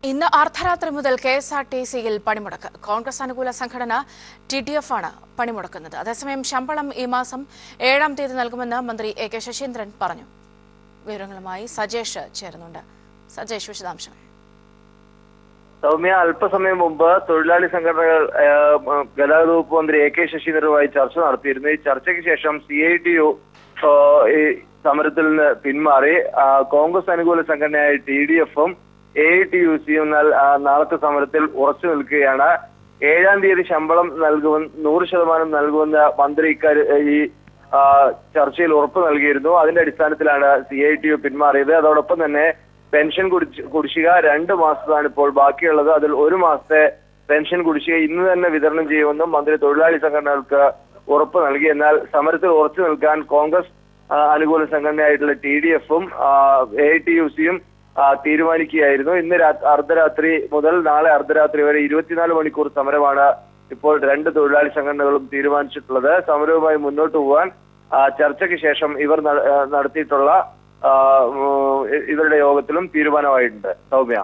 ഇന്ന് അർദ്ധരാത്രി മുതൽ KSRTCയിൽ പണിമുടക്ക്. കോൺഗ്രസ് അനുകൂല സംഘടന TDF ആണ് പണിമുടക്കുന്നത്. അതേസമയം ശമ്പളം ഈ മാസം 7-ാം തീയതി നൽകുമെന്ന് മന്ത്രി AK ശശീന്ദ്രൻ പറഞ്ഞു. വിവരങ്ങളുമായി സജേഷ് ചേരുന്നുണ്ട്. സജേഷ്, വിശദാംശങ്ങൾ. സൗമ്യ, അല്പസമയം മുമ്പ് തൊഴിലാളി സംഘടനകൾ ഗതാഗത വകുപ്പ് മന്ത്രി AK ശശീന്ദ്രനുമായി ചർച്ച നടത്തിയിരുന്നു. ഈ ചർച്ചയ്ക്ക് ശേഷം CITU ഈ സമരത്തിൽ നിന്ന് പിന്മാറി. കോൺഗ്രസ് അനുകൂല സംഘടനയായ TDF-ഉം AITUC-യും നാളത്തെ സമരത്തിൽ ഉറച്ചു നിൽക്കുകയാണ്. 7-ാം തീയതി ശമ്പളം 100% നൽകുമെന്ന് മന്ത്രി ഈ ചർച്ചയിൽ ഉറപ്പ് നൽകിയിരുന്നു. അതിന്റെ അടിസ്ഥാനത്തിലാണ് CITU പിന്മാറിയത്. അതോടൊപ്പം തന്നെ പെൻഷൻ കുടിശ്ശിക 2 മാസത്താണ് ഇപ്പോൾ ബാക്കിയുള്ളത്. അതിൽ 1 മാസത്തെ പെൻഷൻ കുടിശ്ശിക ഇന്ന് തന്നെ വിതരണം ചെയ്യുമെന്നും മന്ത്രി തൊഴിലാളി സംഘടനകൾക്ക് ഉറപ്പ് നൽകി. എന്നാൽ സമരത്തിൽ ഉറച്ചു നിൽക്കാൻ കോൺഗ്രസ് അനുകൂല സംഘടനയായിട്ടുള്ള TDF-ഉം AITUC-യും തീരുമാനിക്കുകയായിരുന്നു. ഇന്ന് അർദ്ധരാത്രി മുതൽ നാളെ അർദ്ധരാത്രി വരെ 24 മണിക്കൂർ സമരമാണ് ഇപ്പോൾ 2 തൊഴിലാളി സംഘടനകളും തീരുമാനിച്ചിട്ടുള്ളത്. സമരവുമായി മുന്നോട്ട് പോകാൻ ചർച്ചയ്ക്ക് ശേഷം ഇവർ നടത്തിയിട്ടുള്ള ഇവരുടെ യോഗത്തിലും തീരുമാനമായിട്ടുണ്ട്. സൗമ്യ.